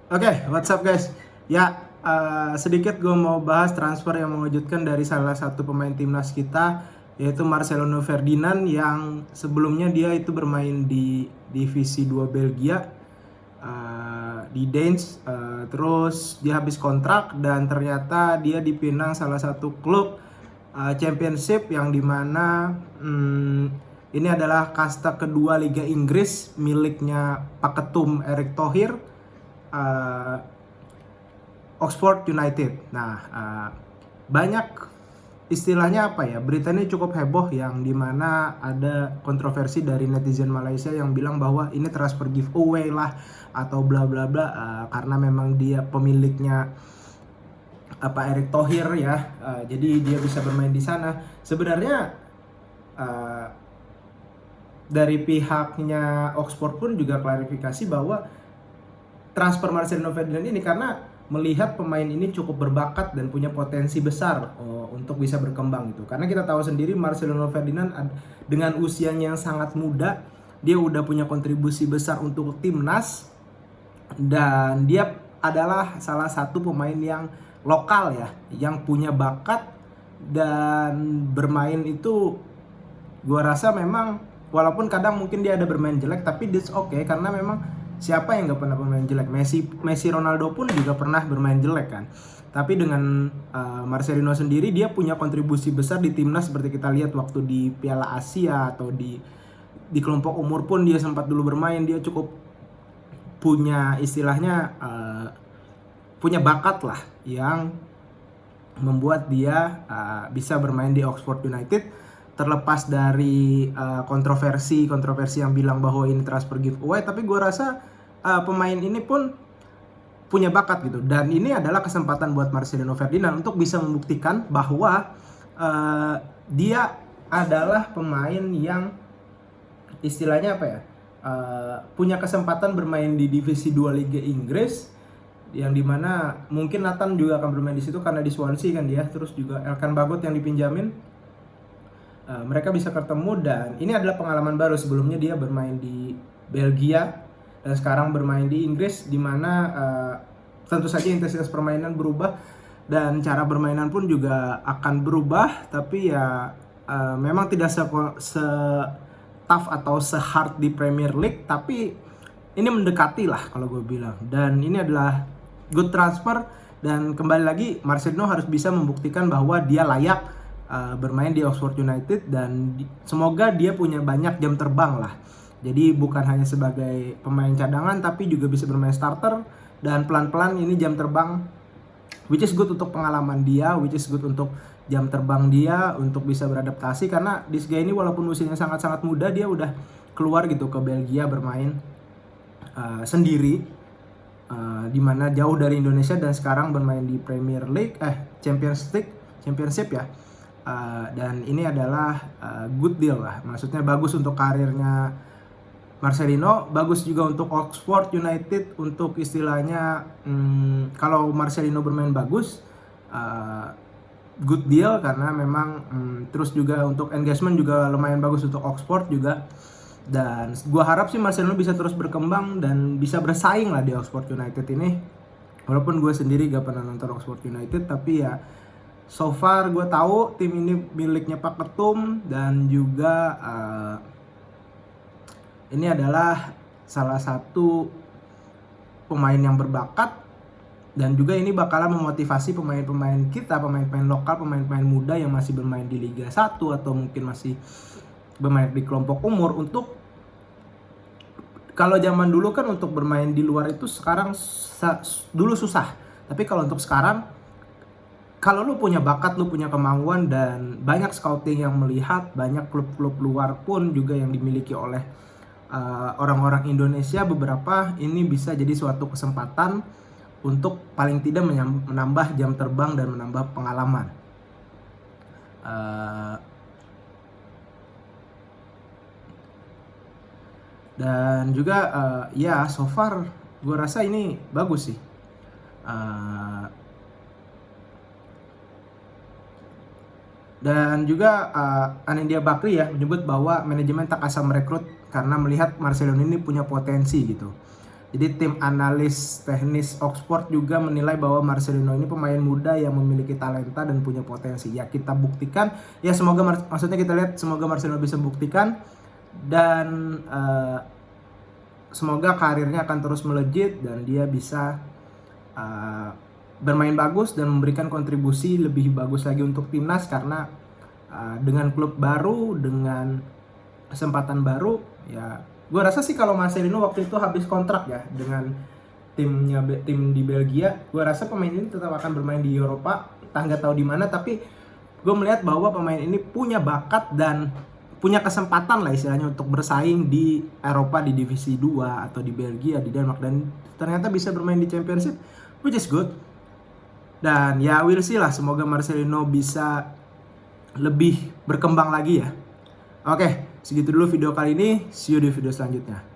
Oke, what's up guys? Ya, sedikit gue mau bahas transfer yang mengejutkan dari salah satu pemain timnas kita, yaitu Marcelo Ferdinand yang sebelumnya dia itu bermain di divisi 2 Belgia, di Dens, terus dia habis kontrak dan ternyata dia dipinang salah satu klub Championship yang dimana ini adalah kasta kedua Liga Inggris miliknya Pak Ketum Erick Thohir, uh, Oxford United. Nah, banyak istilahnya apa ya, berita ini cukup heboh yang dimana ada kontroversi dari netizen Malaysia yang bilang bahwa ini transfer giveaway lah atau bla bla bla, karena memang dia pemiliknya apa Erick Thohir ya, jadi dia bisa bermain di sana. Sebenarnya uh, dari pihaknya Oxford pun juga klarifikasi bahwa transfer Marcelo Ferdinand ini karena melihat pemain ini cukup berbakat dan punya potensi besar untuk bisa berkembang gitu. Karena kita tahu sendiri Marcelo Ferdinand dengan usianya yang sangat muda, dia udah punya kontribusi besar untuk timnas dan dia adalah salah satu pemain yang lokal ya, yang punya bakat dan bermain itu gua rasa memang walaupun kadang mungkin dia ada bermain jelek tapi it's okay karena memang siapa yang nggak pernah bermain jelek. Messi Ronaldo pun juga pernah bermain jelek kan. Tapi dengan Marcelino sendiri dia punya kontribusi besar di timnas seperti kita lihat waktu di Piala Asia atau di kelompok umur pun dia sempat dulu bermain. Dia cukup punya istilahnya punya bakat lah yang membuat dia bisa bermain di Oxford United. Terlepas dari kontroversi yang bilang bahwa ini transfer giveaway, tapi gue rasa pemain ini pun punya bakat gitu, dan ini adalah kesempatan buat Marcelo Ferdinand untuk bisa membuktikan bahwa dia adalah pemain yang istilahnya apa ya, punya kesempatan bermain di divisi 2 Liga Inggris, yang dimana mungkin Nathan juga akan bermain di situ karena di Swansea kan dia, terus juga Elkan Bagot yang dipinjamin. Mereka bisa ketemu dan ini adalah pengalaman baru. Sebelumnya dia bermain di Belgia dan sekarang bermain di Inggris, dimana tentu saja intensitas permainan berubah dan cara bermainan pun juga akan berubah, tapi ya memang tidak se-tough atau se-hard di Premier League, tapi ini mendekati lah kalau gue bilang. Dan ini adalah good transfer dan kembali lagi Marcelo harus bisa membuktikan bahwa dia layak bermain di Oxford United dan semoga dia punya banyak jam terbang lah. Jadi bukan hanya sebagai pemain cadangan tapi juga bisa bermain starter dan pelan-pelan ini jam terbang, which is good untuk pengalaman dia, which is good untuk jam terbang dia untuk bisa beradaptasi, karena this guy ini walaupun usianya sangat-sangat muda dia udah keluar gitu ke Belgia bermain sendiri, dimana jauh dari Indonesia dan sekarang bermain di Premier League, Championship ya. Dan ini adalah good deal lah, maksudnya bagus untuk karirnya Marcelino, bagus juga untuk Oxford United untuk istilahnya kalau Marcelino bermain bagus, good deal karena memang terus juga untuk engagement juga lumayan bagus untuk Oxford juga. Dan gua harap sih Marcelino bisa terus berkembang dan bisa bersaing lah di Oxford United ini, walaupun gue sendiri gak pernah nonton Oxford United, tapi ya so far gue tahu tim ini miliknya Pak Ketum dan juga ini adalah salah satu pemain yang berbakat dan juga ini bakalan memotivasi pemain-pemain kita, pemain-pemain lokal, pemain-pemain muda yang masih bermain di Liga 1 atau mungkin masih bermain di kelompok umur untuk, kalau zaman dulu kan untuk bermain di luar itu sekarang dulu susah, tapi kalau untuk sekarang kalau lu punya bakat, lu punya kemauan dan banyak scouting yang melihat, banyak klub-klub luar pun juga yang dimiliki oleh orang-orang Indonesia beberapa, ini bisa jadi suatu kesempatan untuk paling tidak menambah jam terbang dan menambah pengalaman. Dan juga ya so far gue rasa ini bagus sih. Dan juga Anindya Bakri menyebut bahwa manajemen tak asal merekrut karena melihat Marcelo ini punya potensi gitu. Jadi tim analis teknis Oxford juga menilai bahwa Marcelino ini pemain muda yang memiliki talenta dan punya potensi. Ya kita buktikan, ya semoga maksudnya kita lihat semoga Marcelino bisa buktikan dan semoga karirnya akan terus melejit dan dia bisa bermain bagus dan memberikan kontribusi lebih bagus lagi untuk timnas karena dengan klub baru, dengan kesempatan baru, ya gue rasa sih kalau Marcelino waktu itu habis kontrak ya dengan tim di Belgia, gue rasa pemain ini tetap akan bermain di Eropa, nggak tahu di mana, tapi gue melihat bahwa pemain ini punya bakat dan punya kesempatan lah istilahnya untuk bersaing di Eropa di divisi 2 atau di Belgia, di Denmark, dan ternyata bisa bermain di Championship, which is good. Dan ya we'll see lah, semoga Marcelino bisa lebih berkembang lagi ya. Oke, segitu dulu video kali ini, see you di video selanjutnya.